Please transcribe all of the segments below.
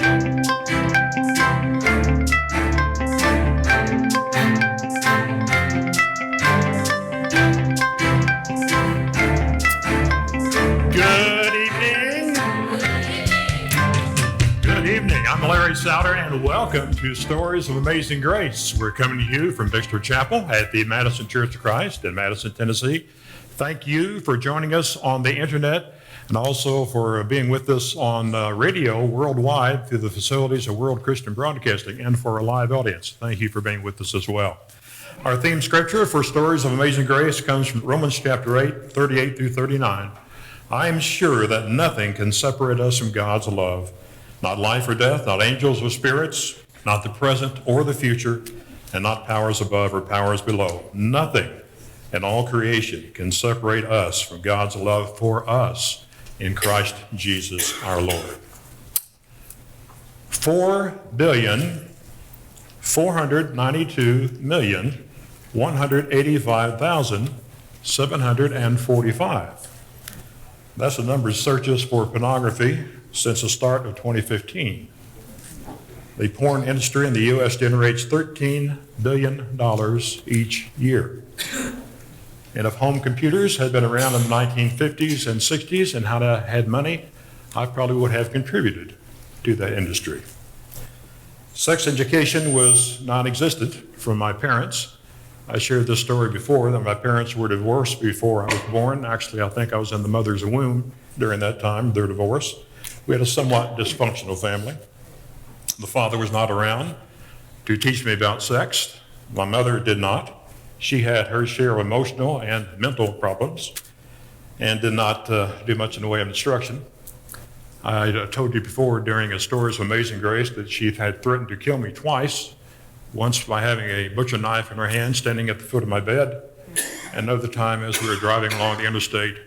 I'm Larry Souder, and welcome to Stories of Amazing Grace. We're coming to you from Bixler Chapel at the Madison Church of Christ in Madison, Tennessee. Thank you for joining us on the internet and also for being with us on radio worldwide through the facilities of World Christian Broadcasting and for our live audience. Thank you for being with us as well. Our theme scripture for Stories of Amazing Grace comes from Romans chapter 8, 38 through 39. I am sure that nothing can separate us from God's love. Not life or death, not angels or spirits, not the present or the future, and not powers above or powers below. Nothing in all creation can separate us from God's love for us in Christ Jesus our Lord. 4,492,185,745. That's the number of searches for pornography since the start of 2015. The porn industry in the U.S. generates $13 billion each year. And if home computers had been around in the 1950s and 60s and had money, I probably would have contributed to that industry. Sex education was non-existent from my parents. I shared this story before, that my parents were divorced before I was born. Actually, I think I was in the mother's womb during that time, their divorce. We had a somewhat dysfunctional family. The father was not around to teach me about sex. My mother did not. She had her share of emotional and mental problems and did not do much in the way of instruction. I told you before during a Stories of Amazing Grace that she had threatened to kill me twice, once by having a butcher knife in her hand standing at the foot of my bed, and another time as we were driving along the interstate,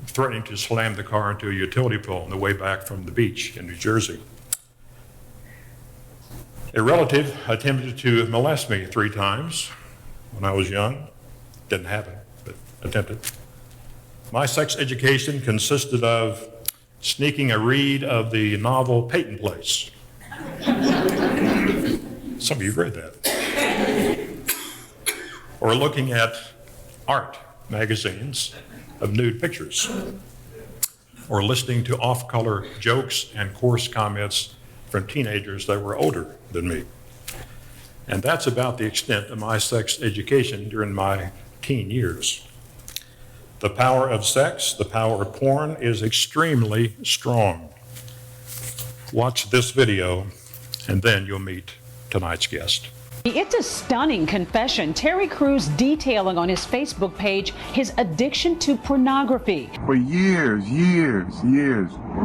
threatening to slam the car into a utility pole on the way back from the beach in New Jersey. A relative attempted to molest me 3 times when I was young. Didn't happen, but attempted. My sex education consisted of sneaking a read of the novel Peyton Place. Some of you have read that. Or looking at art magazines of nude pictures, or listening to off-color jokes and coarse comments from teenagers that were older than me. And that's about the extent of my sex education during my teen years. The power of sex, the power of porn is extremely strong. Watch this video, and then you'll meet tonight's guest. It's a stunning confession. Terry Crews detailing on his Facebook page his addiction to pornography. For years,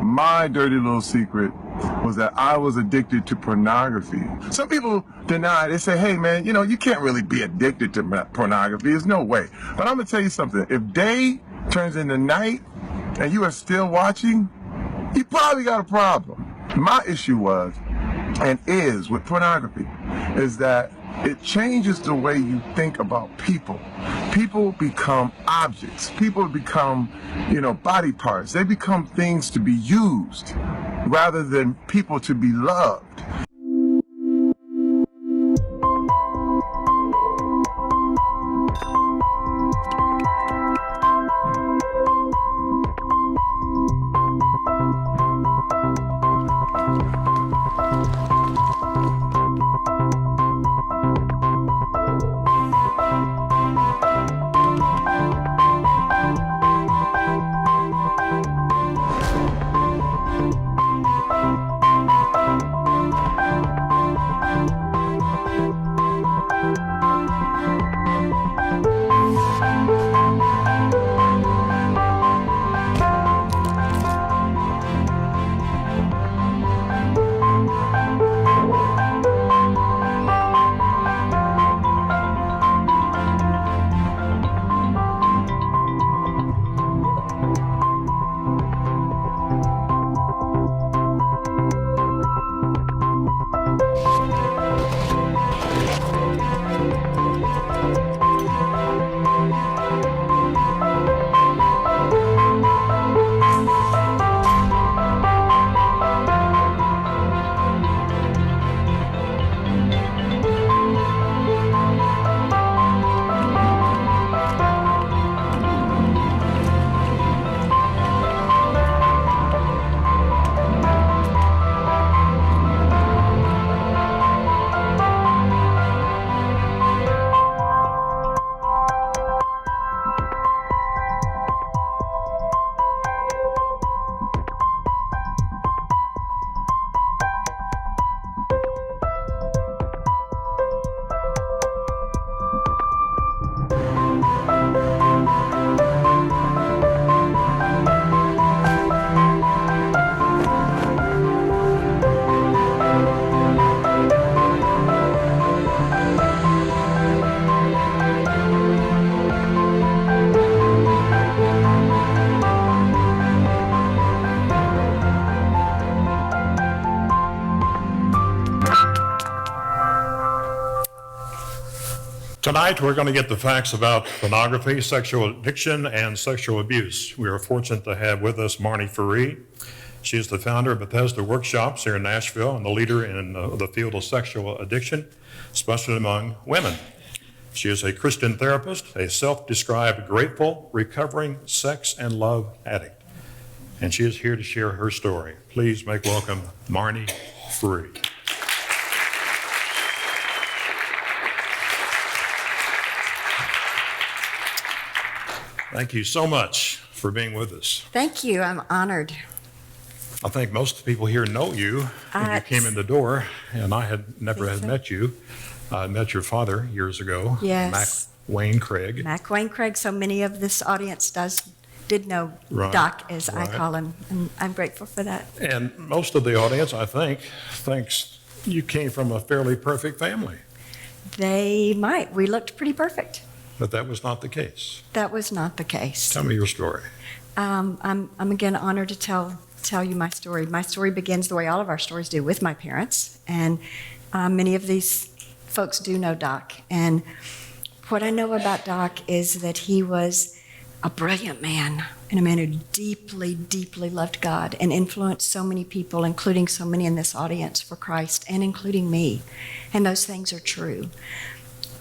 my dirty little secret was that I was addicted to pornography. Some people deny, they say, hey man, you can't really be addicted to pornography. There's no way. But I'm gonna tell you something. If day turns into night and you are still watching, you probably got a problem. My issue was, and is with pornography, is that it changes the way you think about people. People become objects. People become, body parts. They become things to be used rather than people to be loved. Tonight, we're going to get the facts about pornography, sexual addiction, and sexual abuse. We are fortunate to have with us Marnie Ferree. She is the founder of Bethesda Workshops here in Nashville and the leader in the field of sexual addiction, especially among women. She is a Christian therapist, a self-described grateful, recovering sex and love addict. And she is here to share her story. Please make welcome Marnie Ferree. Thank you so much for being with us. Thank you. I'm honored. I think most people here know you when you came in the door, and I had never had met you. I met your father years ago, Yes. Mac Wayne Craig. Mac Wayne Craig, so many of this audience did know Right, Doc, as I right. call him, and I'm grateful for that. And most of the audience, I think, thinks you came from a fairly perfect family, They might. We looked pretty perfect. but that was not the case. That was not the case. Tell me your story. I'm again honored to tell you my story. My story begins the way all of our stories do, with my parents, and many of these folks do know Doc. And what I know about Doc is that he was a brilliant man, and a man who deeply, deeply loved God and influenced so many people, including so many in this audience, for Christ, and including me. And those things are true.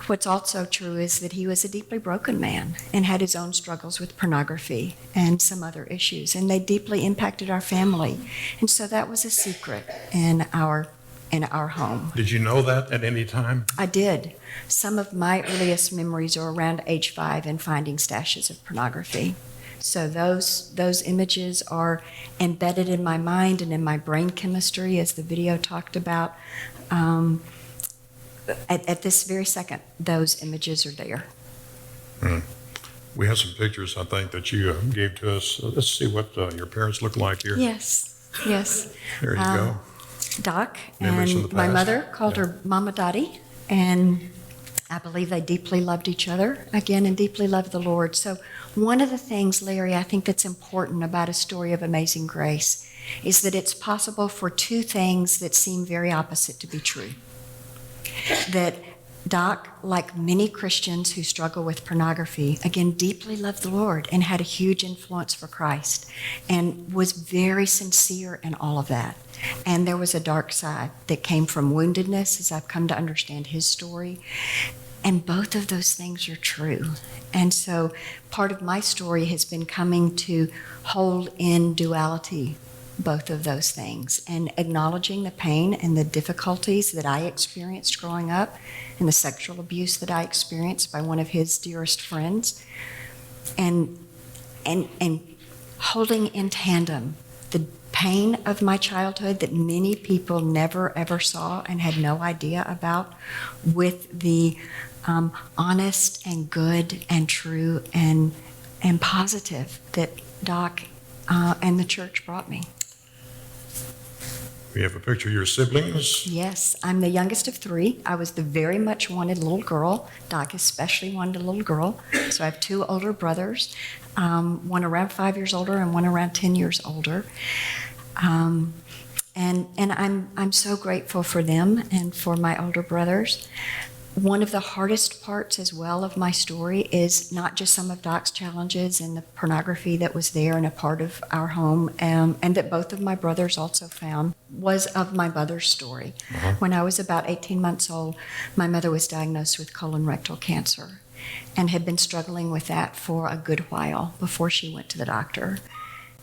What's also true is that he was a deeply broken man and had his own struggles with pornography and some other issues, and they deeply impacted our family. And so that was a secret in our home. Did you know that at any time? I did. Some of my earliest memories are around age 5 and finding stashes of pornography. So those images are embedded in my mind and in my brain chemistry, as the video talked about. At this very second, those images are there. We have some pictures, I think, that you gave to us. Let's see what your parents look like here. Yes, yes. There you go. Doc Memories of and the my past. mother called Yeah. her Mama Dottie, and I believe they deeply loved each other again and deeply loved the Lord. So one of the things, Larry, I think that's important about a story of amazing grace is that it's possible for two things that seem very opposite to be true. That Doc, like many Christians who struggle with pornography, again, deeply loved the Lord and had a huge influence for Christ and was very sincere in all of that. And there was a dark side that came from woundedness, as I've come to understand his story. And both of those things are true. And so part of my story has been coming to hold in duality both of those things and acknowledging the pain and the difficulties that I experienced growing up and the sexual abuse that I experienced by one of his dearest friends, and holding in tandem the pain of my childhood that many people never ever saw and had no idea about, with the honest and good and true and positive that Doc and the church brought me. We have a picture of your siblings. Yes, I'm the youngest of 3. I was the very much wanted little girl. Doc especially wanted a little girl. So I have 2 older brothers, one around 5 years older and one around 10 years older. And I'm so grateful for them and for my older brothers. One of the hardest parts as well of my story is not just some of Doc's challenges and the pornography that was there and a part of our home, and that both of my brothers also found, was of my mother's story. When I was about 18 months old, my mother was diagnosed with colorectal cancer and had been struggling with that for a good while before she went to the doctor.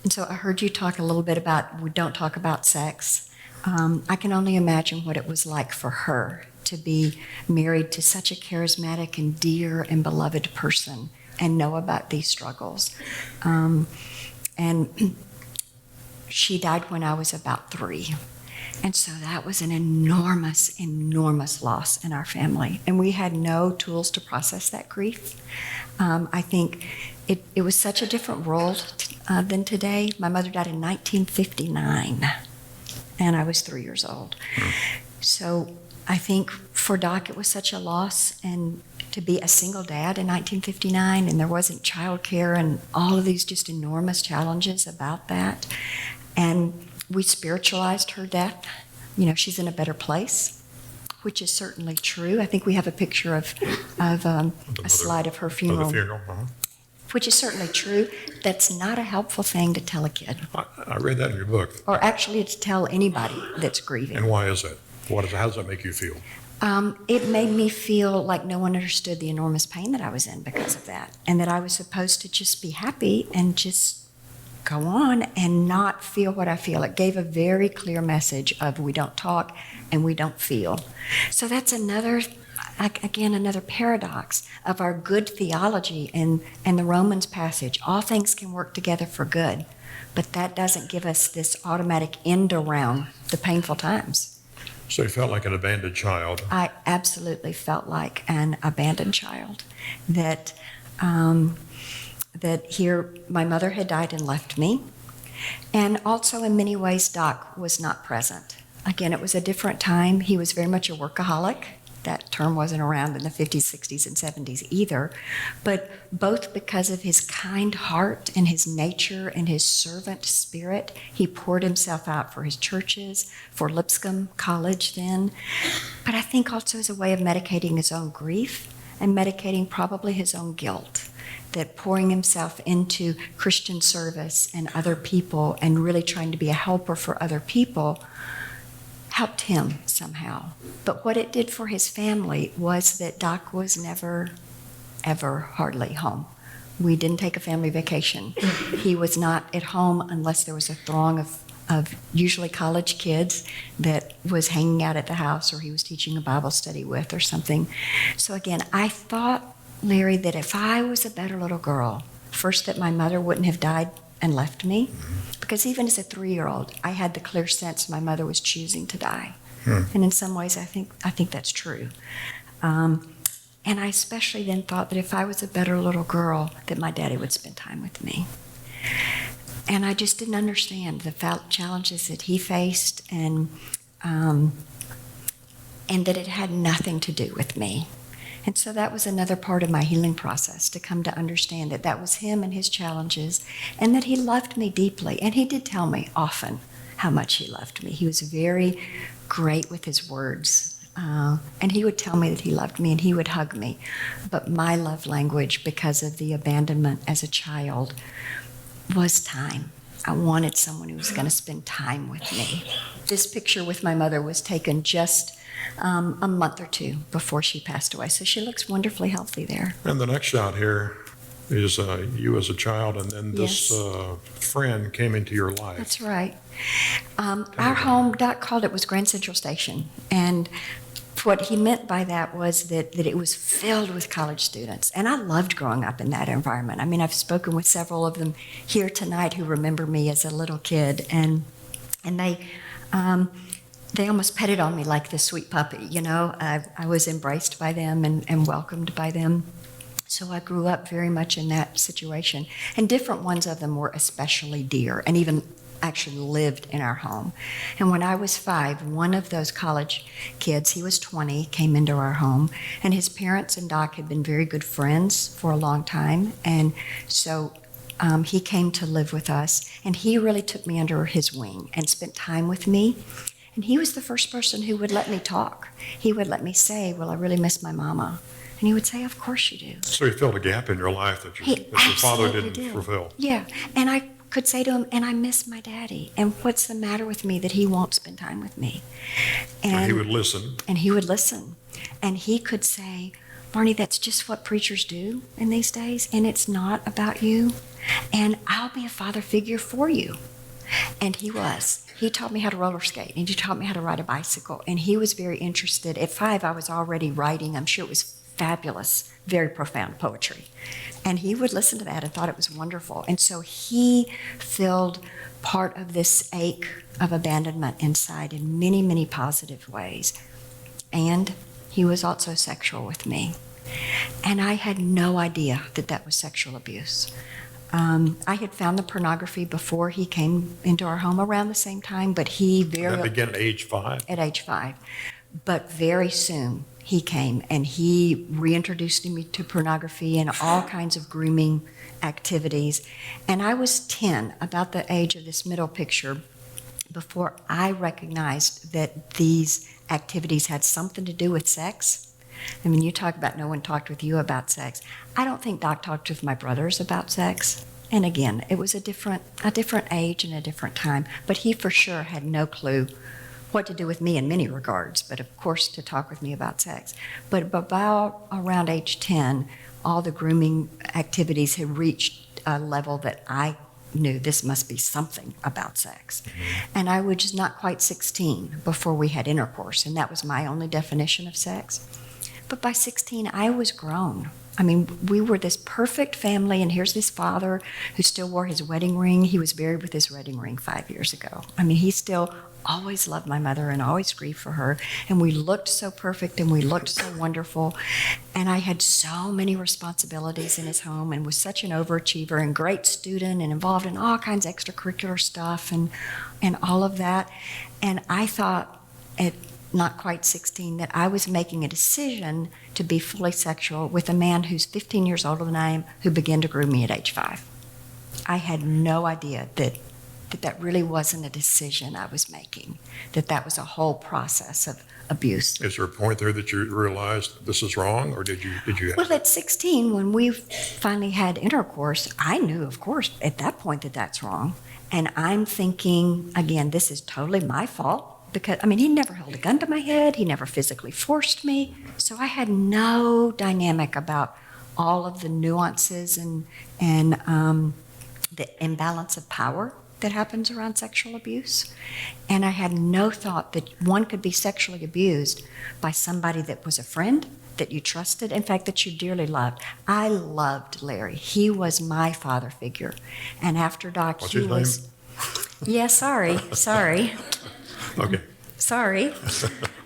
And so I heard you talk a little bit about, we don't talk about sex. I can only imagine what it was like for her to be married to such a charismatic and dear and beloved person and know about these struggles. And she died when I was about 3. And so that was an enormous, enormous loss in our family. And we had no tools to process that grief. I think it was such a different world than today. My mother died in 1959, and I was 3 years old. So I think for Doc it was such a loss, and to be a single dad in 1959, and there wasn't childcare and all of these just enormous challenges about that. And we spiritualized her death. You know, she's in a better place. which is certainly true. I think we have a picture of a slide of her For funeral, the funeral. which is certainly true. That's not a helpful thing to tell a kid, I read that in your book. or actually to tell anybody that's grieving. And why is that? How does that make you feel? It made me feel like no one understood the enormous pain that I was in because of that, and that I was supposed to just be happy and just go on and not feel what I feel. It gave a very clear message of we don't talk and we don't feel. So that's another paradox of our good theology and the Romans passage. All things can work together for good, but that doesn't give us this automatic end around the painful times. So you felt like an abandoned child. I absolutely felt like an abandoned child. That here my mother had died and left me, and also in many ways Doc was not present. Again, it was a different time. He was very much a workaholic. That term wasn't around in the 50s, 60s, and 70s either, but both because of his kind heart and his nature and his servant spirit, he poured himself out for his churches, for Lipscomb College then, but I think also as a way of medicating his own grief and medicating probably his own guilt, that pouring himself into Christian service and other people and really trying to be a helper for other people helped him somehow. But what it did for his family was that Doc was never, ever hardly home. We didn't take a family vacation. He was not at home unless there was a throng of usually college kids that was hanging out at the house, or he was teaching a Bible study with or something. So again, I thought, Larry, that if I was a better little girl, first that my mother wouldn't have died and left me, because even as a 3-year-old, I had the clear sense my mother was choosing to die. And in some ways, I think that's true. And I especially then thought that if I was a better little girl, that my daddy would spend time with me. And I just didn't understand the challenges that he faced, and that it had nothing to do with me. And so that was another part of my healing process, to come to understand that that was him and his challenges, and that he loved me deeply. And he did tell me often how much he loved me. He was very great with his words. And he would tell me that he loved me, and he would hug me. But my love language, because of the abandonment as a child, was time. I wanted someone who was going to spend time with me. This picture with my mother was taken just a month or two before she passed away. So she looks wonderfully healthy there. And the next shot here is you as a child, and then this friend came into your life. That's right. Our home, Doc called it, was Grand Central Station. And what he meant by that was that it was filled with college students. And I loved growing up in that environment. I mean, I've spoken with several of them here tonight who remember me as a little kid. And they almost petted on me like this sweet puppy, you know. I was embraced by them and welcomed by them. So I grew up very much in that situation. And different ones of them were especially dear, and even actually lived in our home. And when I was 5, one of those college kids, he was 20, came into our home, and his parents and Doc had been very good friends for a long time. And so he came to live with us, and he really took me under his wing and spent time with me. And he was the first person who would let me talk. He would let me say, well, I really miss my mama. And he would say, of course you do. So he filled a gap in your life that your father didn't fulfill. Yeah, and I could say to him, and I miss my daddy. And what's the matter with me that he won't spend time with me? And he would listen. And he would listen. And he could say, Marnie, that's just what preachers do in these days, and it's not about you. And I'll be a father figure for you. And he was. He taught me how to roller skate, and he taught me how to ride a bicycle. And he was very interested. At 5, I was already writing. I'm sure it was fabulous, very profound poetry. And he would listen to that and thought it was wonderful. And so he filled part of this ache of abandonment inside in many, many positive ways. And he was also sexual with me. And I had no idea that that was sexual abuse. I had found the pornography before he came into our home around the same time, but he That began at age 5? At age 5. But very soon he came, and he reintroduced me to pornography and all kinds of grooming activities. And I was 10, about the age of this middle picture, before I recognized that these activities had something to do with sex. I mean, you talk about no one talked with you about sex. I don't think Doc talked with my brothers about sex. And again, it was a different age and a different time. But he for sure had no clue what to do with me in many regards, but of course to talk with me about sex. But about around age 10, all the grooming activities had reached a level that I knew this must be something about sex. And I was just not quite 16 before we had intercourse, and that was my only definition of sex. But by 16, I was grown. I mean, we were this perfect family, and here's this father who still wore his wedding ring. He was buried with his wedding ring 5 years ago. I mean, he still always loved my mother and always grieved for her. And we looked so perfect and we looked so wonderful. And I had so many responsibilities in his home and was such an overachiever and great student and involved in all kinds of extracurricular stuff and all of that. And I thought at not quite 16 that I was making a decision to be fully sexual with a man who's 15 years older than I am, who began to groom me at age 5. I had no idea that really wasn't a decision I was making, that was a whole process of abuse. Is there a point there that you realized this is wrong, or did you? Well, at 16, when we finally had intercourse, I knew, of course, at that point that that's wrong. And I'm thinking, again, this is totally my fault. Because, I mean, he never held a gun to my head. He never physically forced me. So I had no dynamic about all of the nuances and the imbalance of power that happens around sexual abuse. And I had no thought that one could be sexually abused by somebody that was a friend, that you trusted, in fact, that you dearly loved. I loved Larry. He was my father figure. And after Doc, What's he his was... name? Yeah, sorry. Okay. Sorry.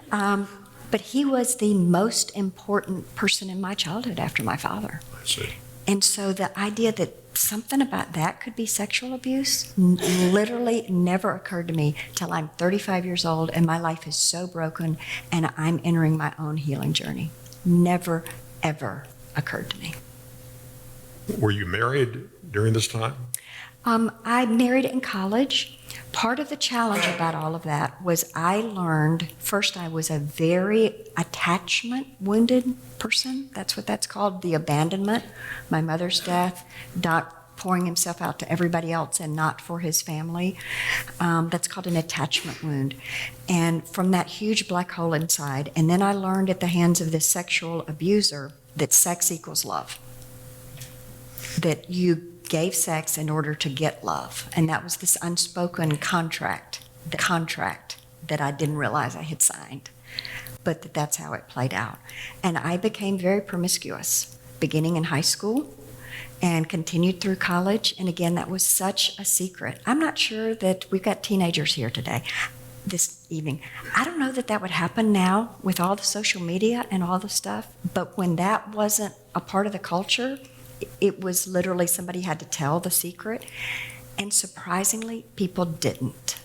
But he was the most important person in my childhood after my father. I see. And so the idea that something about that could be sexual abuse literally never occurred to me till I'm 35 years old and my life is so broken and I'm entering my own healing journey. Never, ever occurred to me. Were you married during this time? I married in college. Part of the challenge about all of that was I learned, first I was a very attachment-wounded person. That's what that's called, the abandonment. My mother's death, Doc pouring himself out to everybody else and not for his family. That's called an attachment wound. And from that huge black hole inside, and then I learned at the hands of this sexual abuser that sex equals love. That you gave sex in order to get love. And that was this unspoken contract, the contract that I didn't realize I had signed, but that's how it played out. And I became very promiscuous, beginning in high school and continued through college. And again, that was such a secret. I'm not sure that we've got teenagers here today, this evening. I don't know that that would happen now with all the social media and all the stuff, but when that wasn't a part of the culture, it was literally somebody had to tell the secret, and surprisingly, people didn't.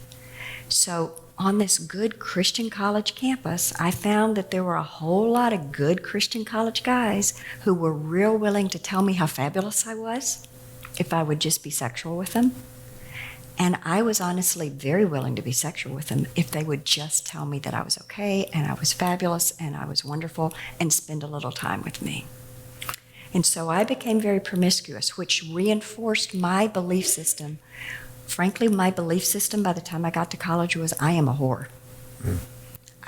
So on this good Christian college campus, I found that there were a whole lot of good Christian college guys who were real willing to tell me how fabulous I was if I would just be sexual with them. And I was honestly very willing to be sexual with them if they would just tell me that I was okay and I was fabulous and I was wonderful and spend a little time with me. And so I became very promiscuous, which reinforced my belief system. Frankly, my belief system by the time I got to college was, I am a whore.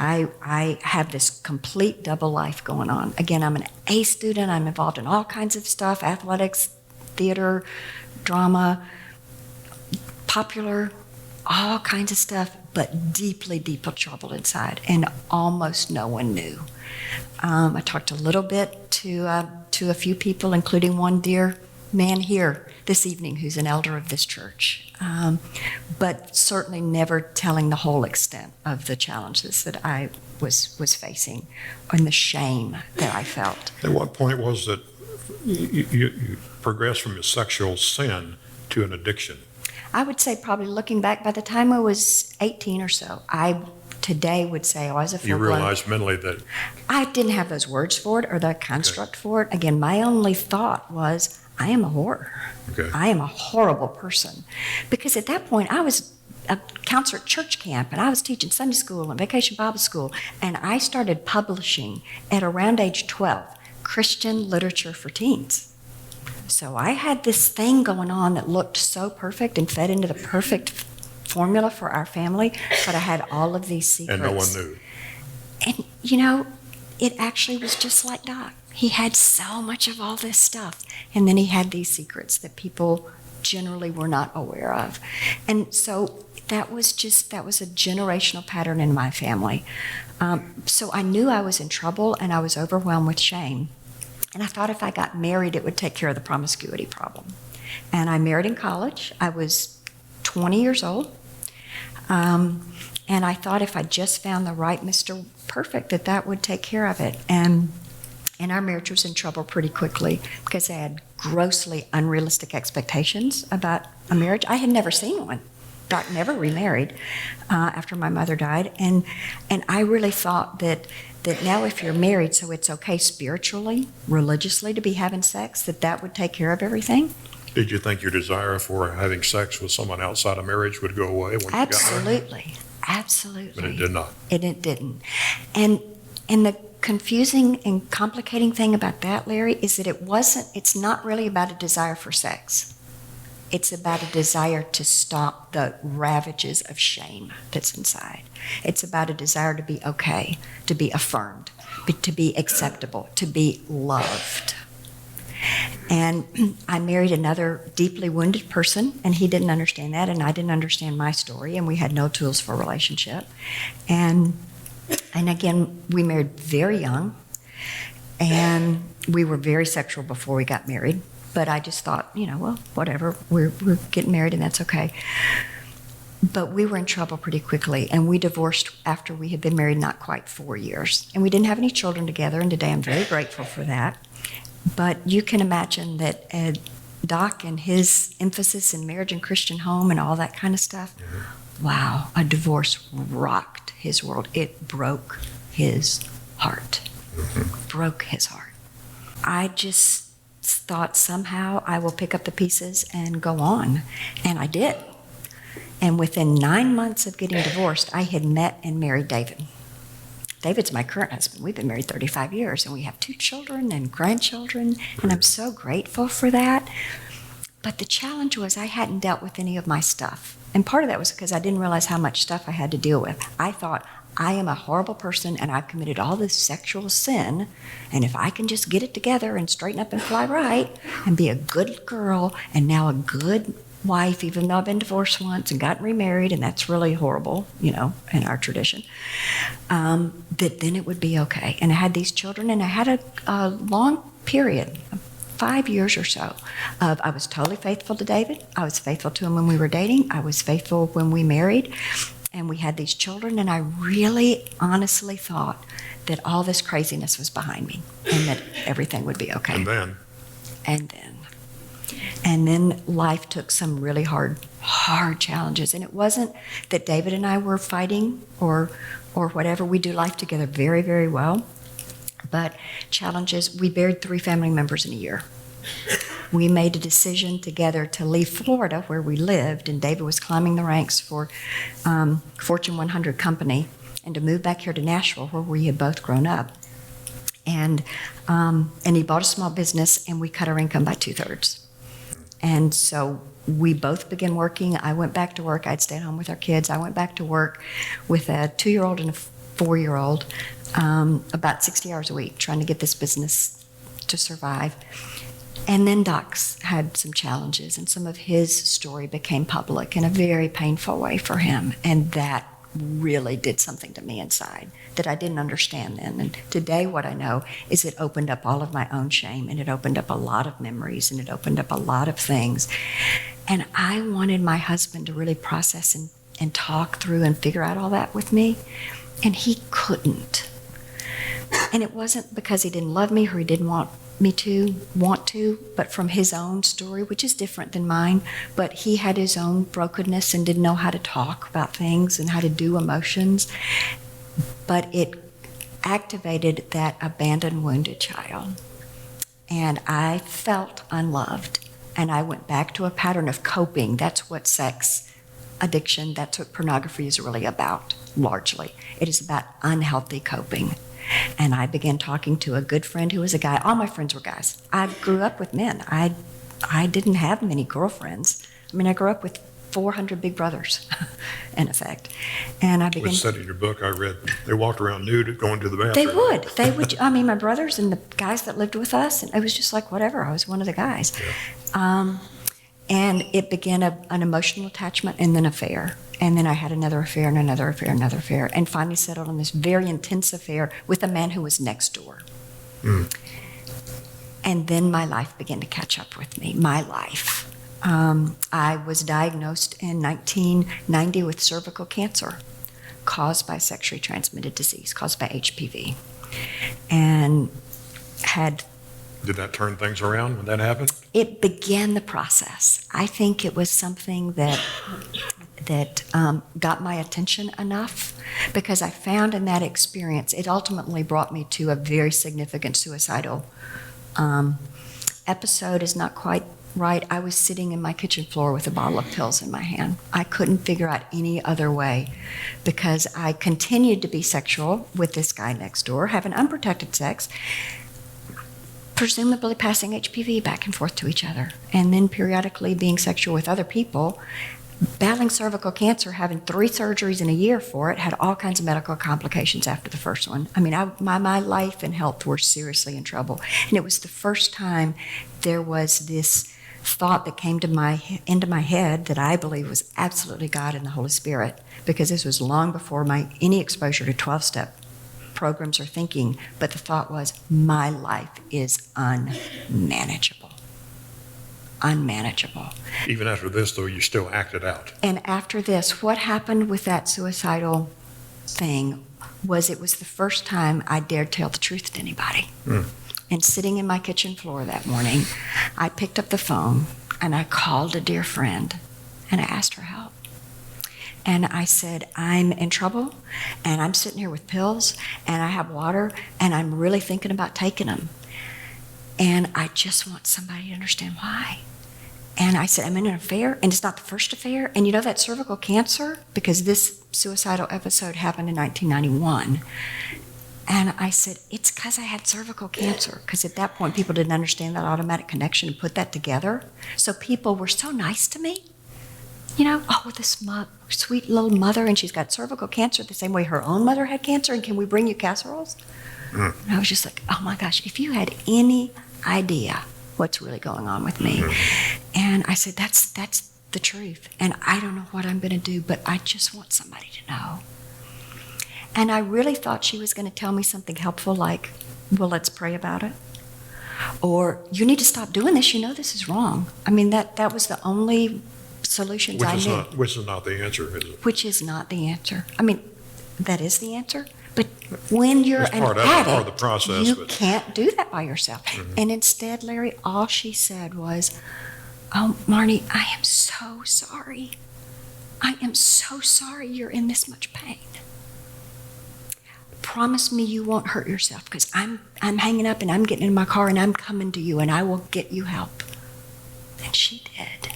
I have this complete double life going on. Again, I'm an A student. I'm involved in all kinds of stuff, athletics, theater, drama, popular, all kinds of stuff, but deeply, deeply troubled inside. And almost no one knew. I talked a little bit to a few people, including one dear man here this evening who's an elder of this church, but certainly never telling the whole extent of the challenges that I was facing and the shame that I felt. At what point was that you progressed from a sexual sin to an addiction? I would say probably looking back, by the time I was 18 or so, I today would say I was a full-blown... You realized mentally that... I didn't have those words for it or the construct for it. Again, my only thought was, I am a whore. Okay. I am a horrible person. Because at that point, I was a counselor at church camp, and I was teaching Sunday school and vacation Bible school, and I started publishing at around age 12 Christian literature for teens. So I had this thing going on that looked so perfect and fed into the perfect formula for our family, but I had all of these secrets. And no one knew. And, you know, it actually was just like Doc. He had so much of all this stuff, and then he had these secrets that people generally were not aware of. And so that was a generational pattern in my family. So I knew I was in trouble, and I was overwhelmed with shame. And I thought if I got married, it would take care of the promiscuity problem. And I married in college. I was 20 years old. And I thought if I just found the right Mr. Perfect, that would take care of it. And our marriage was in trouble pretty quickly because I had grossly unrealistic expectations about a marriage. I had never seen one. Doc never remarried after my mother died. And I really thought that now if you're married, so it's okay spiritually, religiously to be having sex, that would take care of everything. Did you think your desire for having sex with someone outside of marriage would go away when you got married? Absolutely. Absolutely. But it did not. And it didn't. And the confusing and complicating thing about that, Larry, is that it's not really about a desire for sex. It's about a desire to stop the ravages of shame that's inside. It's about a desire to be okay, to be affirmed, to be acceptable, to be loved. And I married another deeply wounded person, and he didn't understand that, and I didn't understand my story, and we had no tools for a relationship. And again, we married very young, and we were very sexual before we got married. But I just thought, well, whatever, we're getting married and that's okay. But we were in trouble pretty quickly, and we divorced after we had been married not quite 4 years. And we didn't have any children together, and today I'm very grateful for that. But you can imagine that Doc and his emphasis in marriage and Christian home and all that kind of stuff, wow, a divorce rocked his world. It broke his heart. Broke his heart. I just thought somehow I will pick up the pieces and go on. And I did. And within 9 months of getting divorced, I had met and married David. David's my current husband. We've been married 35 years, and we have 2 children and grandchildren, and I'm so grateful for that. But the challenge was I hadn't dealt with any of my stuff. And part of that was because I didn't realize how much stuff I had to deal with. I thought, I am a horrible person, and I've committed all this sexual sin, and if I can just get it together and straighten up and fly right and be a good girl and now a good wife, even though I've been divorced once and gotten remarried, and that's really horrible, in our tradition, that then it would be okay. And I had these children, and I had a long period, 5 years or so, of I was totally faithful to David. I was faithful to him when we were dating. I was faithful when we married. And we had these children, and I really honestly thought that all this craziness was behind me and that everything would be okay. And then life took some really hard challenges. And it wasn't that David and I were fighting or whatever. We do life together very, very well. But challenges, we buried 3 family members in a year. We made a decision together to leave Florida, where we lived, and David was climbing the ranks for Fortune 100 company, and to move back here to Nashville, where we had both grown up. And he bought a small business, and we cut our income by 2/3. And so we both began working. I went back to work. I'd stayed home with our kids. I went back to work with a 2-year-old and a 4-year-old, about 60 hours a week, trying to get this business to survive. And then Doc's had some challenges, and some of his story became public in a very painful way for him. And that really did something to me inside that I didn't understand then. And today what I know is it opened up all of my own shame, and it opened up a lot of memories, and it opened up a lot of things. And I wanted my husband to really process and talk through and figure out all that with me, and he couldn't. And it wasn't because he didn't love me or he didn't want to, but from his own story, which is different than mine. But he had his own brokenness and didn't know how to talk about things and how to do emotions. But it activated that abandoned, wounded child. And I felt unloved. And I went back to a pattern of coping. That's what sex addiction, that's what pornography is really about, largely. It is about unhealthy coping. And I began talking to a good friend who was a guy. All my friends were guys. I grew up with men. I didn't have many girlfriends. I mean, I grew up with 400 big brothers, in effect. And I began... Which said in your book, I read, they walked around nude going to the bathroom. They would. I mean, my brothers and the guys that lived with us, and it was just like, whatever, I was one of the guys. Yeah. And it began an emotional attachment and then affair. And then I had another affair and another affair, another affair, and finally settled on this very intense affair with a man who was next door. Mm. And then my life began to catch up with me, my life. I was diagnosed in 1990 with cervical cancer caused by sexually transmitted disease, caused by HPV. And had... Did that turn things around when that happened? It began the process. I think it was something that got my attention enough, because I found in that experience, it ultimately brought me to a very significant suicidal episode is not quite right. I was sitting in my kitchen floor with a bottle of pills in my hand. I couldn't figure out any other way, because I continued to be sexual with this guy next door, having unprotected sex, presumably passing HPV back and forth to each other, and then periodically being sexual with other people, battling cervical cancer, having 3 surgeries in a year for it, had all kinds of medical complications after the first one. I mean, my life and health were seriously in trouble. And it was the first time there was this thought that came into my head that I believe was absolutely God and the Holy Spirit, because this was long before any exposure to 12-step programs or thinking, but the thought was, my life is unmanageable. Unmanageable. Even after this, though, you still acted out. And after this, what happened with that suicidal thing was, it was the first time I dared tell the truth to anybody. Mm. And sitting in my kitchen floor that morning, I picked up the phone and I called a dear friend and I asked her help. And I said, I'm in trouble, and I'm sitting here with pills, and I have water, and I'm really thinking about taking them. And I just want somebody to understand why. And I said, I'm in an affair, and it's not the first affair. And you know that cervical cancer? Because this suicidal episode happened in 1991. And I said, it's because I had cervical cancer. Because at that point, people didn't understand that automatic connection and put that together. So people were so nice to me. You know, oh, this sweet little mother, and she's got cervical cancer the same way her own mother had cancer, and can we bring you casseroles? Mm. And I was just like, oh my gosh, if you had any idea what's really going on with me. Mm. And I said, that's the truth, and I don't know what I'm going to do, but I just want somebody to know. And I really thought she was going to tell me something helpful, like, well, let's pray about it. Or, you need to stop doing this, you know this is wrong. I mean, that was the only solutions I knew. Which is not the answer, is it? Which is not the answer. I mean, that is the answer. But when you're an part addict, of the process, you can't do that by yourself. Mm-hmm. And instead, Larry, all she said was, oh, Marnie, I am so sorry. I am so sorry you're in this much pain. Promise me you won't hurt yourself, because I'm hanging up and I'm getting in my car and I'm coming to you and I will get you help. And she did.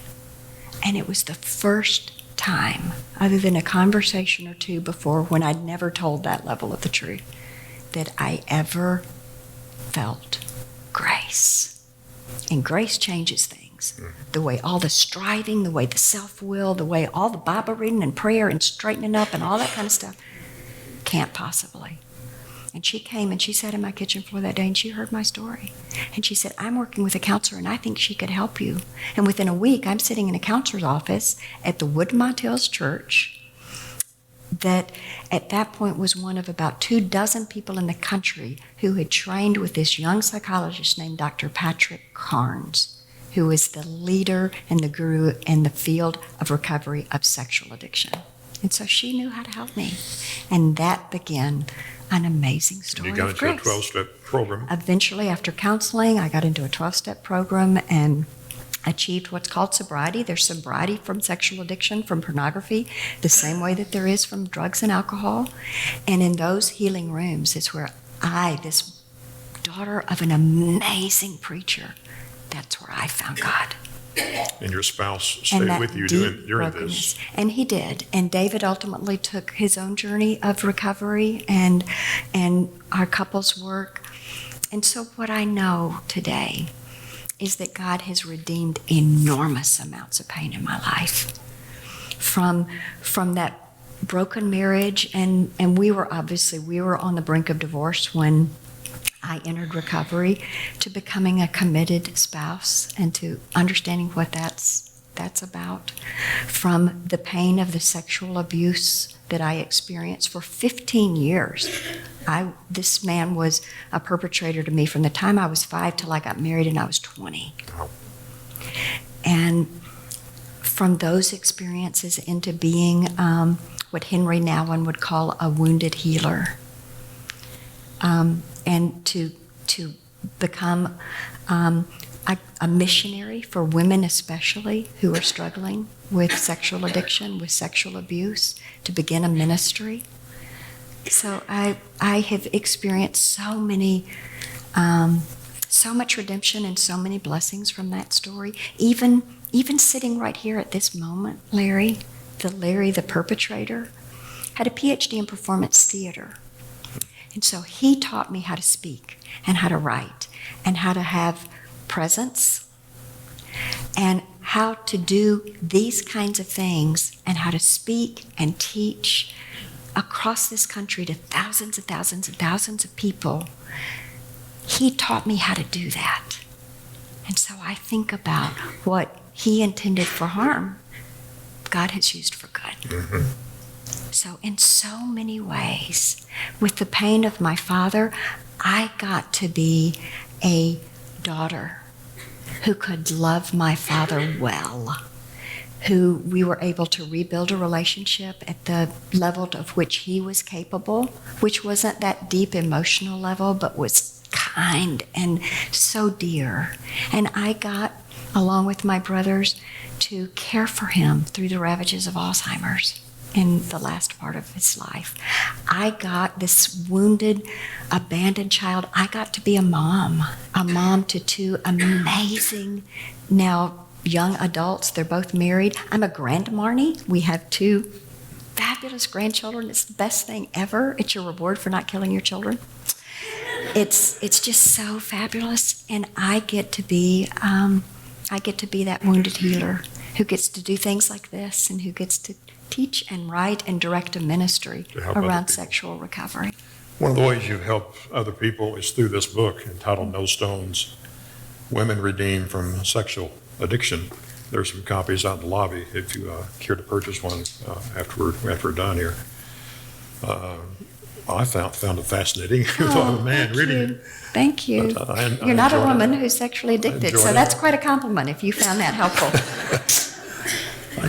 And it was the first time, other than a conversation or two before when I'd never told that level of the truth, that I ever felt grace. And grace changes things. The way all the striving, the way the self-will, the way all the Bible reading and prayer and straightening up and all that kind of stuff can't possibly. And she came and she sat in my kitchen floor that day and she heard my story. And she said, I'm working with a counselor and I think she could help you. And within a week, I'm sitting in a counselor's office at the Woodmont Hills Church that at that point was one of about 24 people in the country who had trained with this young psychologist named Dr. Patrick Carnes, who is the leader and the guru in the field of recovery of sexual addiction. And so she knew how to help me. And that began an amazing story of grace. You got into a 12-step program. Eventually, after counseling, I got into a 12-step program and achieved what's called sobriety. There's sobriety from sexual addiction, from pornography, the same way that there is from drugs and alcohol. And in those healing rooms is where I, this daughter of an amazing preacher, that's where I found God. And your spouse and stayed that with you deep during brokenness. this. And he did. And David ultimately took his own journey of recovery and our couple's work. And so what I know today is that God has redeemed enormous amounts of pain in my life. From that broken marriage, and we were on the brink of divorce when I entered recovery, to becoming a committed spouse and to understanding what that's about. From the pain of the sexual abuse that I experienced for 15 years. This man was a perpetrator to me from the time I was 5 till I got married and I was 20. Wow. And from those experiences into being what Henry Nouwen would call a wounded healer. And to become a missionary for women especially who are struggling with sexual addiction, with sexual abuse, to begin a ministry. So I have experienced so much redemption and so many blessings from that story. Even sitting right here at this moment, Larry, the perpetrator, had a PhD in performance theater. And so he taught me how to speak and how to write and how to have presence and how to do these kinds of things and how to speak and teach across this country to thousands and thousands and thousands of people. He taught me how to do that. And so I think about what he intended for harm, God has used for good. Mm-hmm. So in so many ways, with the pain of my father, I got to be a daughter who could love my father well, who we were able to rebuild a relationship at the level of which he was capable, which wasn't that deep emotional level, but was kind and so dear. And I got, along with my brothers, to care for him through the ravages of Alzheimer's in the last part of his life. I got this wounded, abandoned child. I got to be a mom to two amazing, now young adults. They're both married. I'm a grand Marnie. We have 2 fabulous grandchildren. It's the best thing ever. It's your reward for not killing your children. It's just so fabulous, and I get to be that wounded healer who gets to do things like this and who gets to teach and write and direct a ministry around sexual recovery. One of the ways you help other people is through this book entitled No Stones, Women Redeemed from Sexual Addiction. There's some copies out in the lobby if you care to purchase one after we're done here. I found it fascinating. I'm a man reading it. Thank you. You're not a woman who's sexually addicted, so that's quite a compliment if you found that helpful. I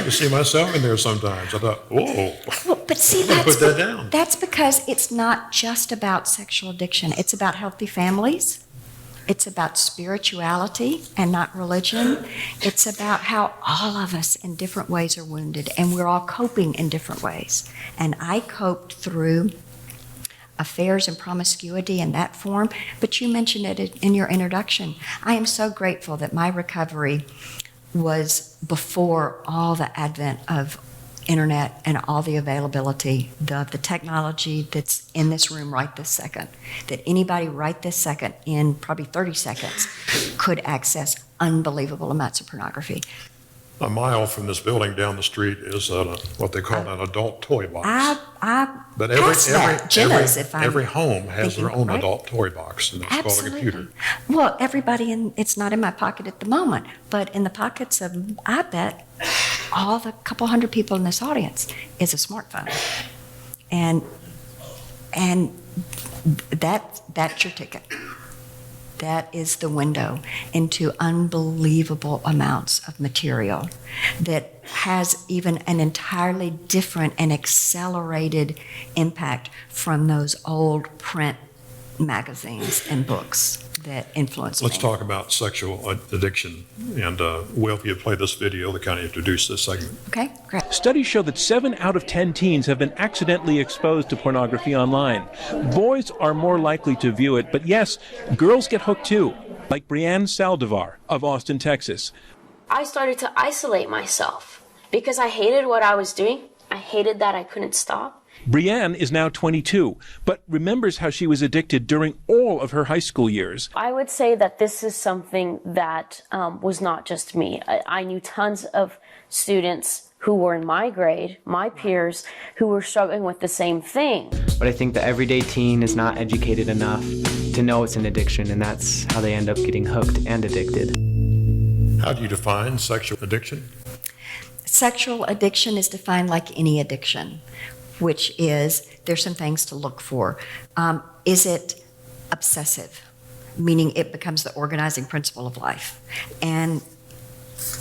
can see myself in there sometimes. I thought, whoa. Well, but see, put that down. That's because it's not just about sexual addiction. It's about healthy families. It's about spirituality and not religion. It's about how all of us in different ways are wounded, and we're all coping in different ways. And I coped through affairs and promiscuity in that form, but you mentioned it in your introduction. I am so grateful that my recovery was before all the advent of internet and all the availability of the technology that's in this room right this second, that anybody right this second in probably 30 seconds could access unbelievable amounts of pornography. A mile from this building down the street is what they call an adult toy box. But every home has their own adult toy box, and that's called a computer. Well, it's not in my pocket at the moment, but in the pockets of, I bet, all the couple hundred people in this audience is a smartphone. And that's your ticket. That is the window into unbelievable amounts of material that has even an entirely different and accelerated impact from those old print magazines and books that influence me. Let's talk about sexual addiction. And Will, if you play this video that kind of introduced this segment. Okay, great. Studies show that 7 out of 10 teens have been accidentally exposed to pornography online. Boys are more likely to view it, but yes, girls get hooked too, like Brianne Saldivar of Austin, Texas. I started to isolate myself because I hated what I was doing. I hated that I couldn't stop. Brianne is now 22, but remembers how she was addicted during all of her high school years. I would say that this is something that was not just me. I knew tons of students who were in my grade, my peers, who were struggling with the same thing. But I think the everyday teen is not educated enough to know it's an addiction, and that's how they end up getting hooked and addicted. How do you define sexual addiction? Sexual addiction is defined like any addiction, which is, there's some things to look for. Is it obsessive, meaning it becomes the organizing principle of life? And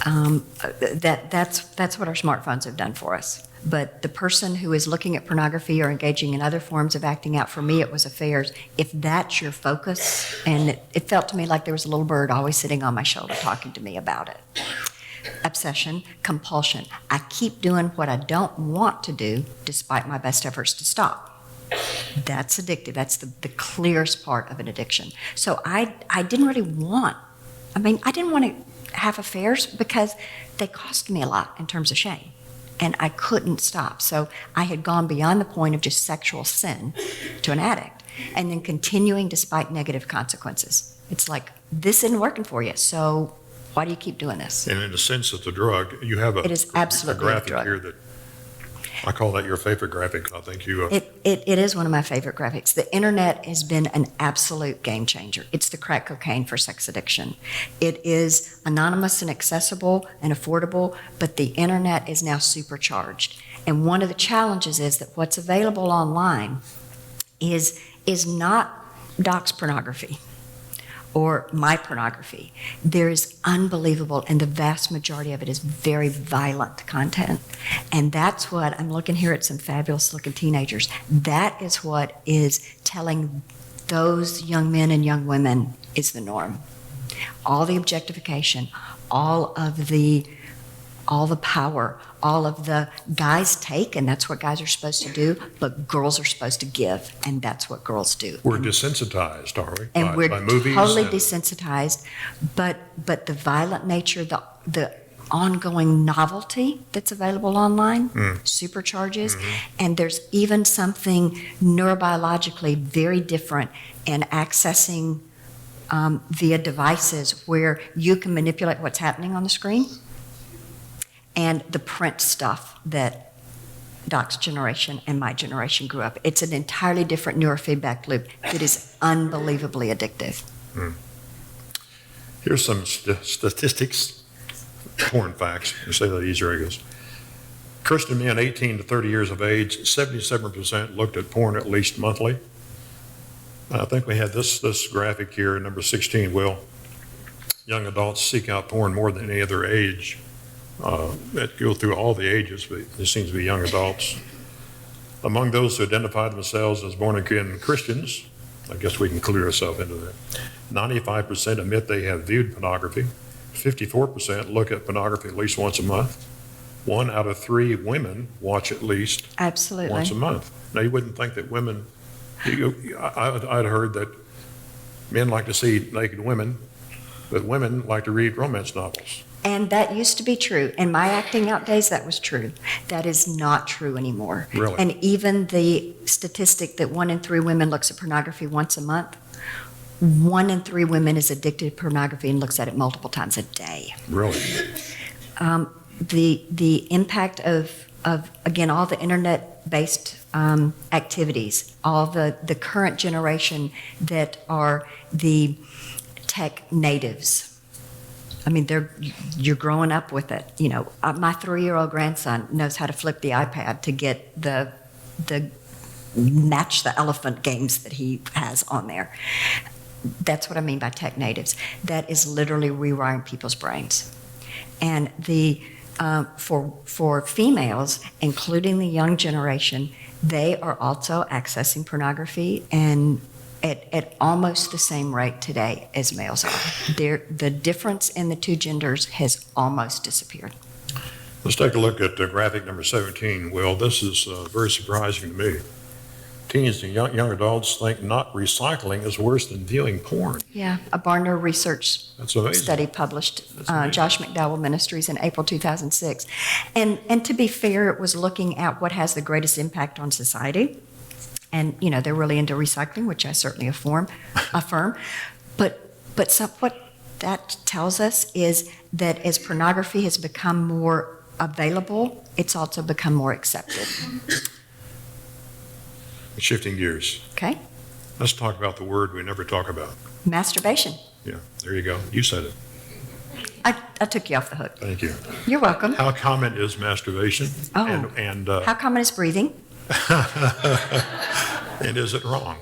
that's what our smartphones have done for us. But the person who is looking at pornography or engaging in other forms of acting out, for me it was affairs. If that's your focus, and it felt to me like there was a little bird always sitting on my shoulder talking to me about it. Obsession, compulsion. I keep doing what I don't want to do despite my best efforts to stop. That's addictive. That's the clearest part of an addiction. So I didn't really want, I didn't want to have affairs because they cost me a lot in terms of shame. And I couldn't stop. So I had gone beyond the point of just sexual sin to an addict, and then continuing despite negative consequences. It's like, this isn't working for you, so why do you keep doing this? And in the sense of the drug, you have It is absolutely a graphic drug. here that, I call that your favorite graphic. I think you... It is one of my favorite graphics. The internet has been an absolute game changer. It's the crack cocaine for sex addiction. It is anonymous and accessible and affordable, but the internet is now supercharged. And one of the challenges is that what's available online is not dox pornography or my pornography. There is unbelievable, and the vast majority of it is very violent content. And that's what, I'm looking here at some fabulous looking teenagers, that is what is telling those young men and young women is the norm. All the objectification, all the power, all of the guys take, and that's what guys are supposed to do, but girls are supposed to give, and that's what girls do. We're desensitized, are we? And we're by movies totally and- desensitized, but the violent nature, the ongoing novelty that's available online supercharges, and there's even something neurobiologically very different in accessing via devices where you can manipulate what's happening on the screen, and the print stuff that Doc's generation and my generation grew up. It's an entirely different neurofeedback loop that is unbelievably addictive. Here's some statistics, porn facts, to say that easier, I guess. Christian men 18 to 30 years of age, 77% looked at porn at least monthly. I think we had this graphic here, number 16, Will. Young adults seek out porn more than any other age. That go through all the ages, but it seems to be young adults. Among those who identify themselves as born-again Christians, I guess we can include ourselves into that, 95% admit they have viewed pornography. 54% look at pornography at least once a month. 1 out of 3 women watch at least Absolutely. once a month. Now, you wouldn't think that women, I'd heard that men like to see naked women, but women like to read romance novels. And that used to be true. In my acting out days, that was true. That is not true anymore. Really? And even the statistic that 1 in 3 women looks at pornography once a month, 1 in 3 women is addicted to pornography and looks at it multiple times a day. Really? The impact of again, all the internet-based activities, all the current generation that are the tech natives. I mean, you're growing up with it. You know, my 3-year-old grandson knows how to flip the iPad to get the match the elephant games that he has on there. That's what I mean by tech natives. That is literally rewiring people's brains. And for females, including the young generation, they are also accessing pornography and at almost the same rate today as males are. The difference in the two genders has almost disappeared. Let's take a look at graphic number 17. Well, this is very surprising to me. Teens and young adults think not recycling is worse than viewing porn. Yeah, a Barner research That's amazing. study published, amazing. Josh McDowell Ministries in April 2006. And to be fair, it was looking at what has the greatest impact on society. And, you know, they're really into recycling, which I certainly affirm. But what that tells us is that as pornography has become more available, it's also become more accepted. Shifting gears. Okay? Let's talk about the word we never talk about. Masturbation. Yeah, there you go. You said it. I took you off the hook. Thank you. You're welcome. How common is masturbation? Oh. And How common is breathing? and is it wrong?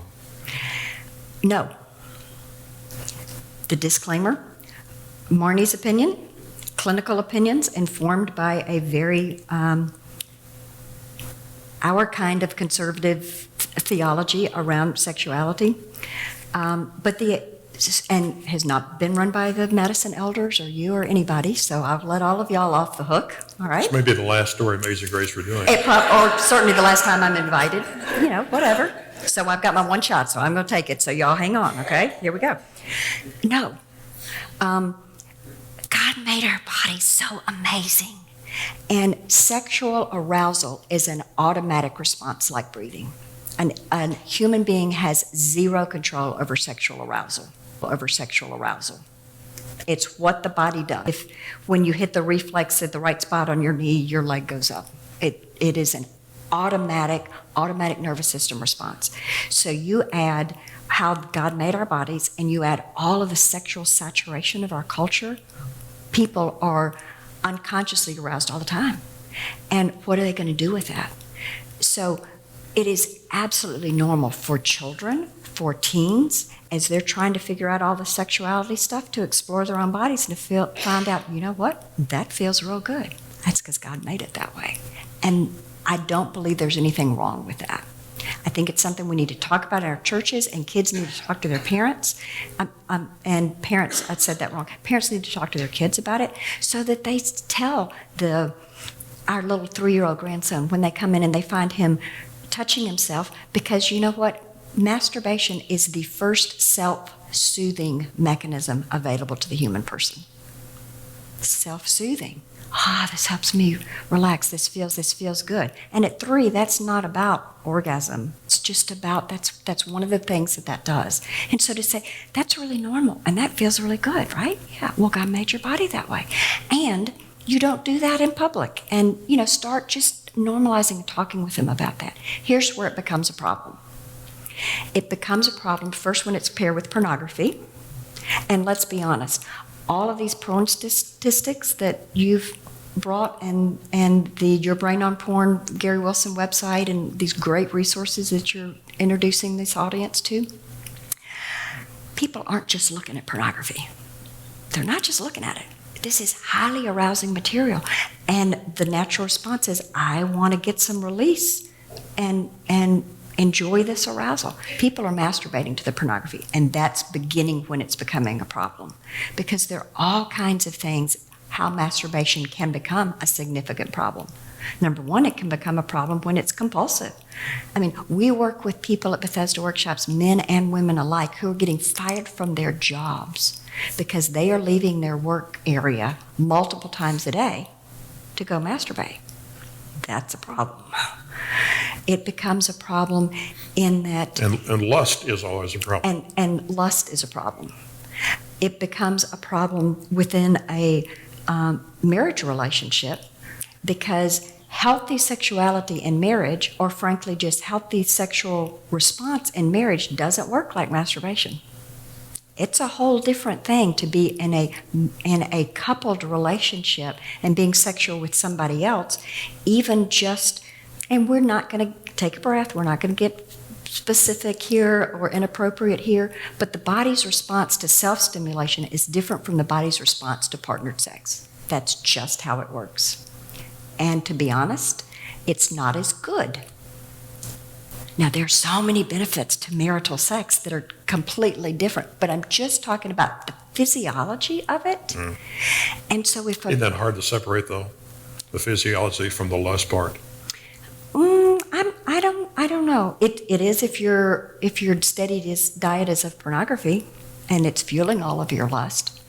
No. The disclaimer, Marnie's opinion, clinical opinions informed by a very, our kind of conservative theology around sexuality, and has not been run by the Madison elders or you or anybody, so I'll let all of y'all off the hook, all right? This may be the last story Amazing Grace we're doing. Or certainly the last time I'm invited, you know, whatever. So I've got my one shot, so I'm going to take it. So y'all hang on, okay? Here we go. No. God made our bodies so amazing. And sexual arousal is an automatic response like breathing. A human being has zero control over sexual arousal. It's what the body does. When you hit the reflex at the right spot on your knee, your leg goes up. It is an automatic nervous system response. So you add how God made our bodies and you add all of the sexual saturation of our culture, people are unconsciously aroused all the time. And what are they going to do with that? So it is absolutely normal for children, for teens, as they're trying to figure out all the sexuality stuff, to explore their own bodies and to find out, you know what, that feels real good. That's because God made it that way. And I don't believe there's anything wrong with that. I think it's something we need to talk about in our churches, and kids need to talk to their parents. And parents, I said that wrong. Parents need to talk to their kids about it so that they tell our little 3-year-old grandson when they come in and they find him touching himself, because you know what? Masturbation is the first self-soothing mechanism available to the human person. Self-soothing. This helps me relax. This feels good. And at 3, that's not about orgasm. It's just about, that's one of the things that does. And so to say, that's really normal and that feels really good, right? Yeah, well, God made your body that way. And you don't do that in public. And, you know, start just normalizing and talking with them about that. Here's where it becomes a problem. It becomes a problem first when it's paired with pornography. And let's be honest, all of these porn statistics that you've brought and Your Brain on Porn, Gary Wilson website, and these great resources that you're introducing this audience to, people aren't just looking at pornography. They're not just looking at it. This is highly arousing material. And the natural response is, I want to get some release and enjoy this arousal. People are masturbating to the pornography, and that's beginning when it's becoming a problem. Because there are all kinds of things how masturbation can become a significant problem. Number one, it can become a problem when it's compulsive. I mean, we work with people at Bethesda Workshops, men and women alike, who are getting fired from their jobs because they are leaving their work area multiple times a day to go masturbate. That's a problem. It becomes a problem in that... And lust is always a problem. And lust is a problem. It becomes a problem within a marriage relationship, because healthy sexuality in marriage, or frankly just healthy sexual response in marriage, doesn't work like masturbation. It's a whole different thing to be in a coupled relationship and being sexual with somebody else, even just, and we're not going to take a breath, we're not going to get specific here or inappropriate here, but the body's response to self-stimulation is different from the body's response to partnered sex. That's just how it works. And to be honest, it's not as good. Now, there are so many benefits to marital sex that are completely different, but I'm just talking about the physiology of it. Mm. And so if Isn't that hard to separate, though, the physiology from the lust part? I don't know no. It is if your steady diet is of pornography and it's fueling all of your lust.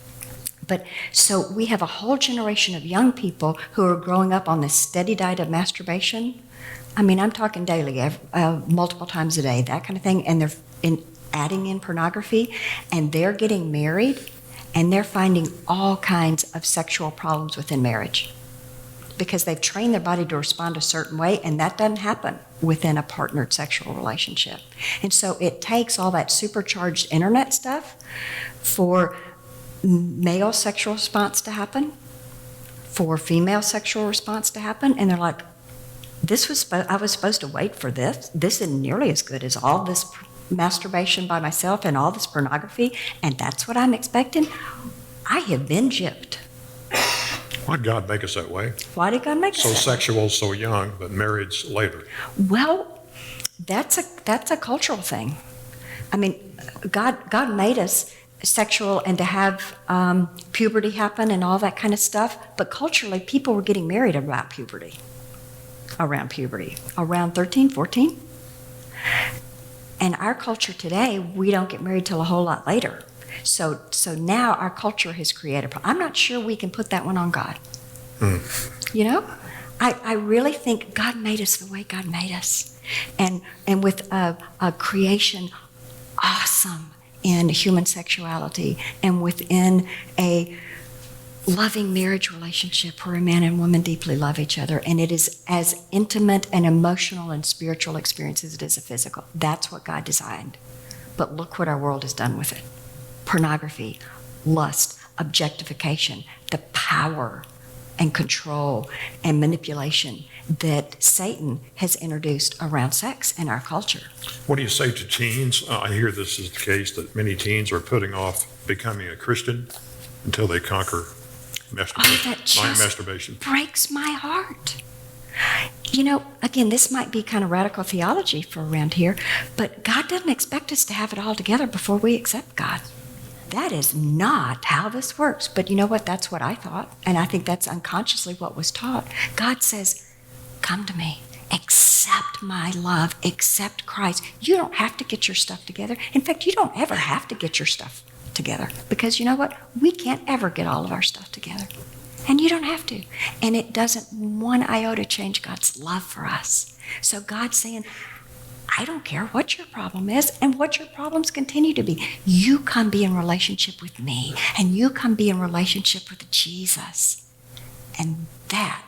But so we have a whole generation of young people who are growing up on this steady diet of masturbation. I mean, I'm talking daily, multiple times a day, that kind of thing, and they're adding in pornography, and they're getting married, and they're finding all kinds of sexual problems within marriage because they've trained their body to respond a certain way, and that doesn't happen within a partnered sexual relationship. And so it takes all that supercharged internet stuff for male sexual response to happen, for female sexual response to happen, and they're like, I was supposed to wait for this. This isn't nearly as good as all this masturbation by myself and all this pornography, and that's what I'm expecting. I have been gypped. Why'd God make us that way? Why did God make us So that way? sexual, so young, but marriage later. Well, that's a cultural thing. I mean, God made us sexual and to have puberty happen and all that kind of stuff, but culturally, people were getting married around puberty, around 13, 14. And our culture today, we don't get married till a whole lot later. So now our culture has created. I'm not sure we can put that one on God. You know, I really think God made us the way God made us, and with a creation awesome in human sexuality, and within a loving marriage relationship where a man and woman deeply love each other, and it is as intimate and emotional and spiritual experience as it is a physical. That's what God designed. But look what our world has done with it. Pornography, lust, objectification, the power and control and manipulation that Satan has introduced around sex in our culture. What do you say to teens? I hear this is the case that many teens are putting off becoming a Christian until they conquer masturbation. Breaks my heart. You know, again, this might be kind of radical theology for around here, but God doesn't expect us to have it all together before we accept God. That is not how this works. But you know what? That's what I thought. And I think that's unconsciously what was taught. God says, come to me. Accept my love. Accept Christ. You don't have to get your stuff together. In fact, you don't ever have to get your stuff together. Because you know what? We can't ever get all of our stuff together. And you don't have to. And it doesn't one iota change God's love for us. So God's saying, I don't care what your problem is and what your problems continue to be. You come be in relationship with me, and you come be in relationship with Jesus. And that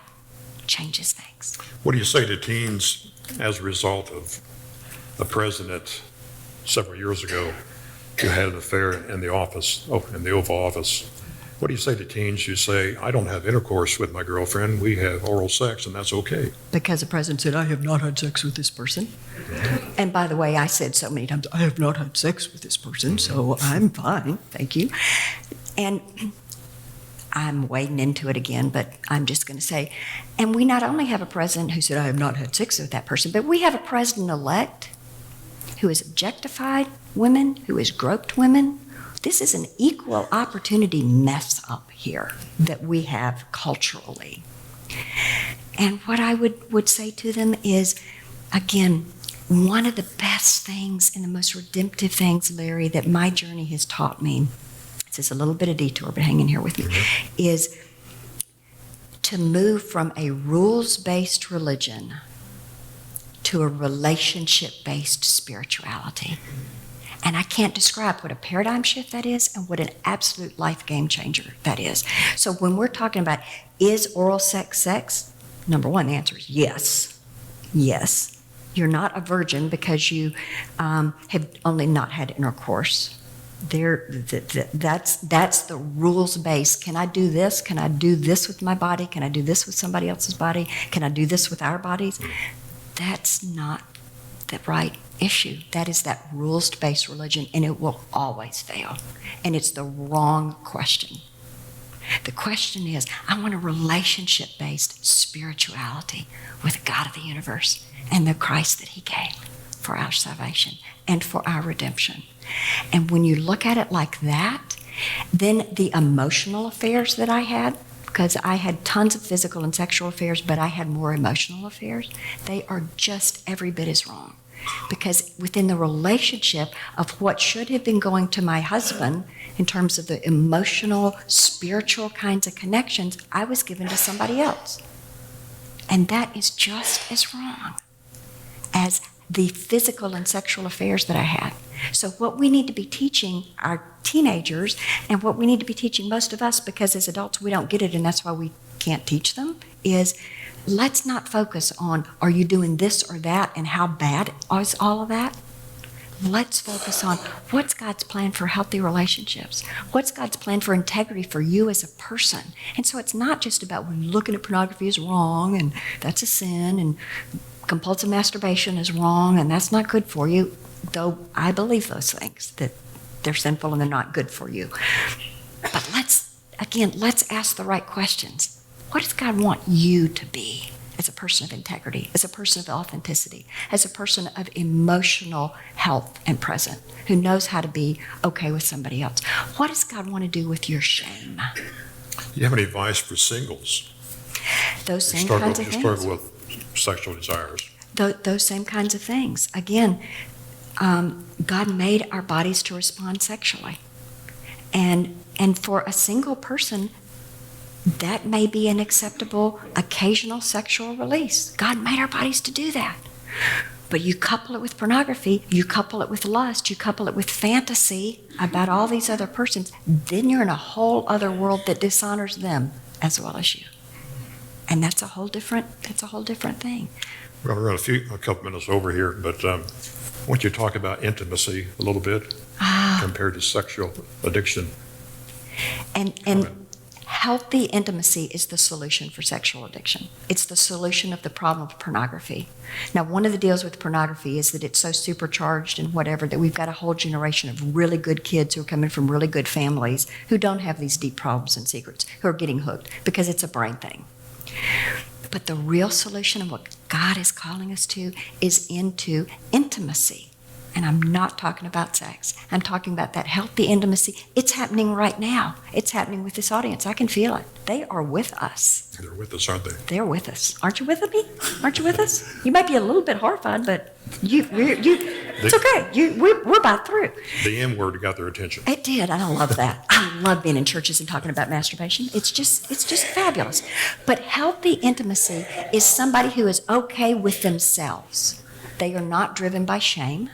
changes things. What do you say to teens as a result of the president several years ago who had an affair in the office, in the Oval Office? What do you say to teens who say, I don't have intercourse with my girlfriend, we have oral sex, and that's okay? Because the president said, I have not had sex with this person. And by the way, I said so many times, I have not had sex with this person, so I'm fine, thank you. And I'm wading into it again, but I'm just going to say, and we not only have a president who said, I have not had sex with that person, but we have a president-elect who has objectified women, who has groped women. This is an equal opportunity mess up here that we have culturally. And what I would say to them is, again, one of the best things and the most redemptive things, Larry, that my journey has taught me, this is a little bit of detour, but hang in here with me, is to move from a rules-based religion to a relationship-based spirituality. And I can't describe what a paradigm shift that is and what an absolute life game changer that is. So when we're talking about, is oral sex sex? Number one, the answer is yes. Yes. You're not a virgin because you have only not had intercourse. That's the rules base. Can I do this? Can I do this with my body? Can I do this with somebody else's body? Can I do this with our bodies? That's not the right issue. That is that rules-based religion, and it will always fail. And it's the wrong question. The question is, I want a relationship-based spirituality with God of the universe and the Christ that he gave for our salvation and for our redemption. And when you look at it like that, then the emotional affairs that I had, because I had tons of physical and sexual affairs, but I had more emotional affairs, they are just every bit as wrong. Because within the relationship of what should have been going to my husband in terms of the emotional, spiritual kinds of connections, I was given to somebody else. And that is just as wrong as the physical and sexual affairs that I had. So what we need to be teaching our teenagers, and what we need to be teaching most of us, because as adults we don't get it and that's why we can't teach them, is let's not focus on are you doing this or that and how bad is all of that. Let's focus on what's God's plan for healthy relationships. What's God's plan for integrity for you as a person. And so it's not just about when looking at pornography is wrong and that's a sin and compulsive masturbation is wrong and that's not good for you, though I believe those things, that they're sinful and they're not good for you. But let's ask the right questions. What does God want you to be as a person of integrity, as a person of authenticity, as a person of emotional health and presence, who knows how to be okay with somebody else? What does God want to do with your shame? Do you have any advice for singles? Those same kinds of things. Struggle with sexual desires. Those same kinds of things. Again, God made our bodies to respond sexually. And for a single person, that may be an acceptable occasional sexual release. God made our bodies to do that. But you couple it with pornography, you couple it with lust, you couple it with fantasy about all these other persons, then you're in a whole other world that dishonors them as well as you. And that's a whole different thing. Well, we're a couple minutes over here, but I want you to talk about intimacy a little bit compared to sexual addiction. And healthy intimacy is the solution for sexual addiction. It's the solution of the problem of pornography. Now, one of the deals with pornography is that it's so supercharged and whatever that we've got a whole generation of really good kids who are coming from really good families who don't have these deep problems and secrets, who are getting hooked because it's a brain thing. But the real solution and what God is calling us to is into intimacy. And I'm not talking about sex. I'm talking about that healthy intimacy. It's happening right now. It's happening with this audience. I can feel it. They are with us. They're with us, aren't they? They're with us. Aren't you with me? Aren't you with us? You might be a little bit horrified, but it's okay. We're about through. The M word got their attention. It did, and I love that. I love being in churches and talking about masturbation. It's just fabulous. But healthy intimacy is somebody who is okay with themselves. They are not driven by shame.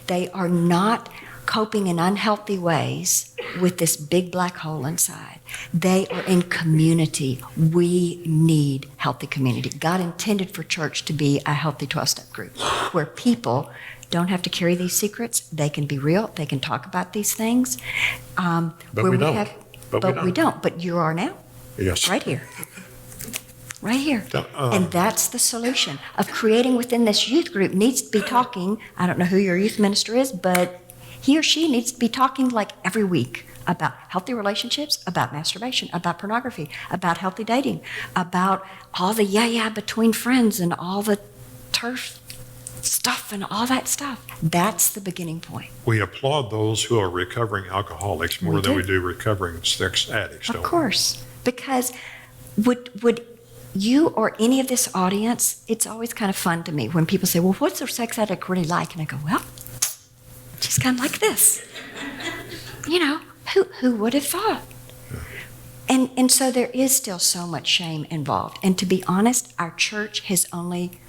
They are not coping in unhealthy ways with this big black hole inside. They are in community. We need healthy community. God intended for church to be a healthy 12-step group where people don't have to carry these secrets. They can be real. They can talk about these things. But we don't. We don't. But you are now. Yes. Right here. Right here. And that's the solution of creating within this youth group needs to be talking. I don't know who your youth minister is, but he or she needs to be talking like every week about healthy relationships, about masturbation, about pornography, about healthy dating, about all the yeah between friends and all the turf stuff and all that stuff. That's the beginning point. We applaud those who are recovering alcoholics more than we do recovering sex addicts. Of course, because would you or any of this audience, it's always kind of fun to me when people say, well, what's a sex addict really like? And I go, well, she's kind of like this. You know, who would have thought? And so there is still so much shame involved. And to be honest, our church has only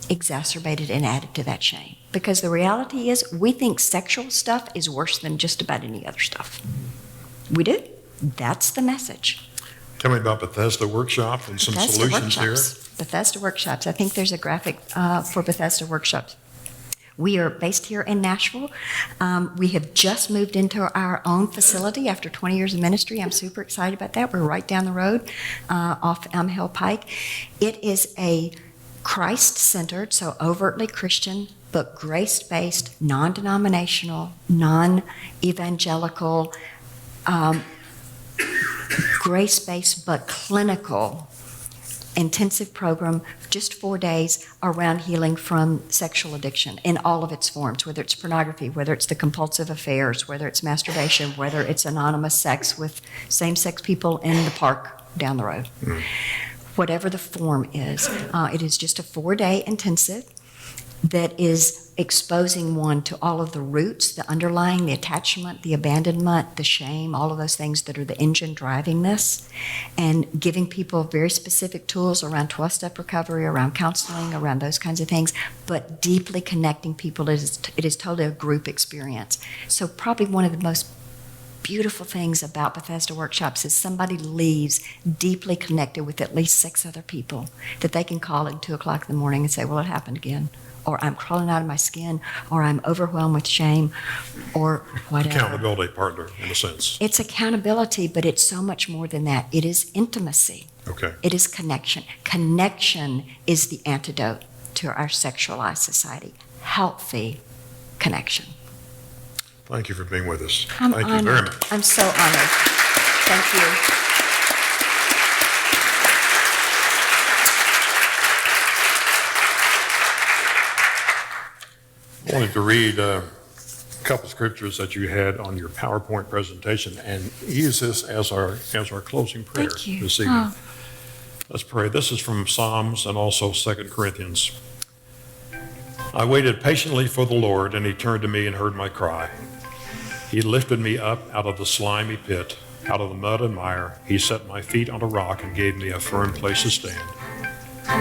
exacerbated and added to that shame. Because the reality is we think sexual stuff is worse than just about any other stuff. We do. That's the message. Tell me about Bethesda Workshops and some solutions here. Bethesda Workshops. I think there's a graphic for Bethesda Workshops. We are based here in Nashville. We have just moved into our own facility after 20 years of ministry. I'm super excited about that. We're right down the road off Elm Hill Pike. It is a Christ-centered, so overtly Christian, but grace-based, non-denominational, non-evangelical, grace-based but clinical intensive program, just 4 days around healing from sexual addiction in all of its forms, whether it's pornography, whether it's the compulsive affairs, whether it's masturbation, whether it's anonymous sex with same-sex people in the park down the road. Whatever the form is, it is just a 4-day intensive. that is exposing one to all of the roots, the underlying, the attachment, the abandonment, the shame, all of those things that are the engine driving this, and giving people very specific tools around 12-step recovery, around counseling, around those kinds of things, but deeply connecting people. It is totally a group experience. So probably one of the most beautiful things about Bethesda Workshops is somebody leaves deeply connected with at least 6 other people that they can call at 2 o'clock in the morning and say, well, it happened again, or I'm crawling out of my skin, or I'm overwhelmed with shame, or whatever. Accountability partner, in a sense. It's accountability, but it's so much more than that. It is intimacy. Okay. It is connection. Connection is the antidote to our sexualized society. Healthy connection. Thank you for being with us. I'm Thank honored. you very much. I'm so honored. Thank you. I wanted to read a couple scriptures that you had on your PowerPoint presentation and use this as our closing prayer Thank you. this evening. Oh. Let's pray. This is from Psalms and also 2 Corinthians. I waited patiently for the Lord, and he turned to me and heard my cry. He lifted me up out of the slimy pit, out of the mud and mire. He set my feet on a rock and gave me a firm place to stand.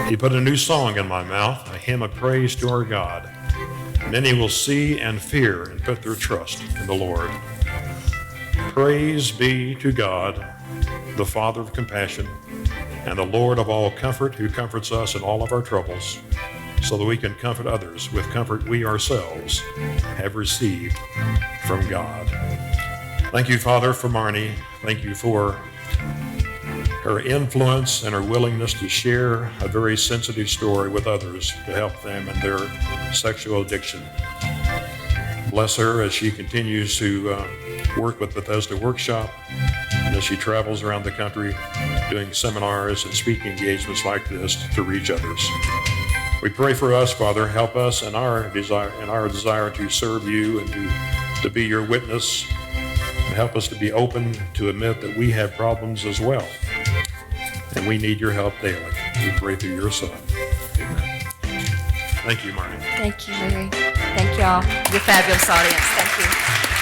He put a new song in my mouth, a hymn of praise to our God. Many will see and fear and put their trust in the Lord. Praise be to God, the Father of compassion, and the Lord of all comfort, who comforts us in all of our troubles, so that we can comfort others with comfort we ourselves have received from God. Thank you, Father, for Marnie. Thank you for her influence and her willingness to share a very sensitive story with others to help them in their sexual addiction. Bless her as she continues to work with Bethesda Workshop, and as she travels around the country doing seminars and speaking engagements like this to reach others. We pray for us, Father. Help us in our desire to serve you and to be your witness. And help us to be open to admit that we have problems as well. And we need your help daily. We pray through your Son. Amen. Thank you, Marnie. Thank you, Larry. Thank y'all. You're a fabulous audience. Thank you.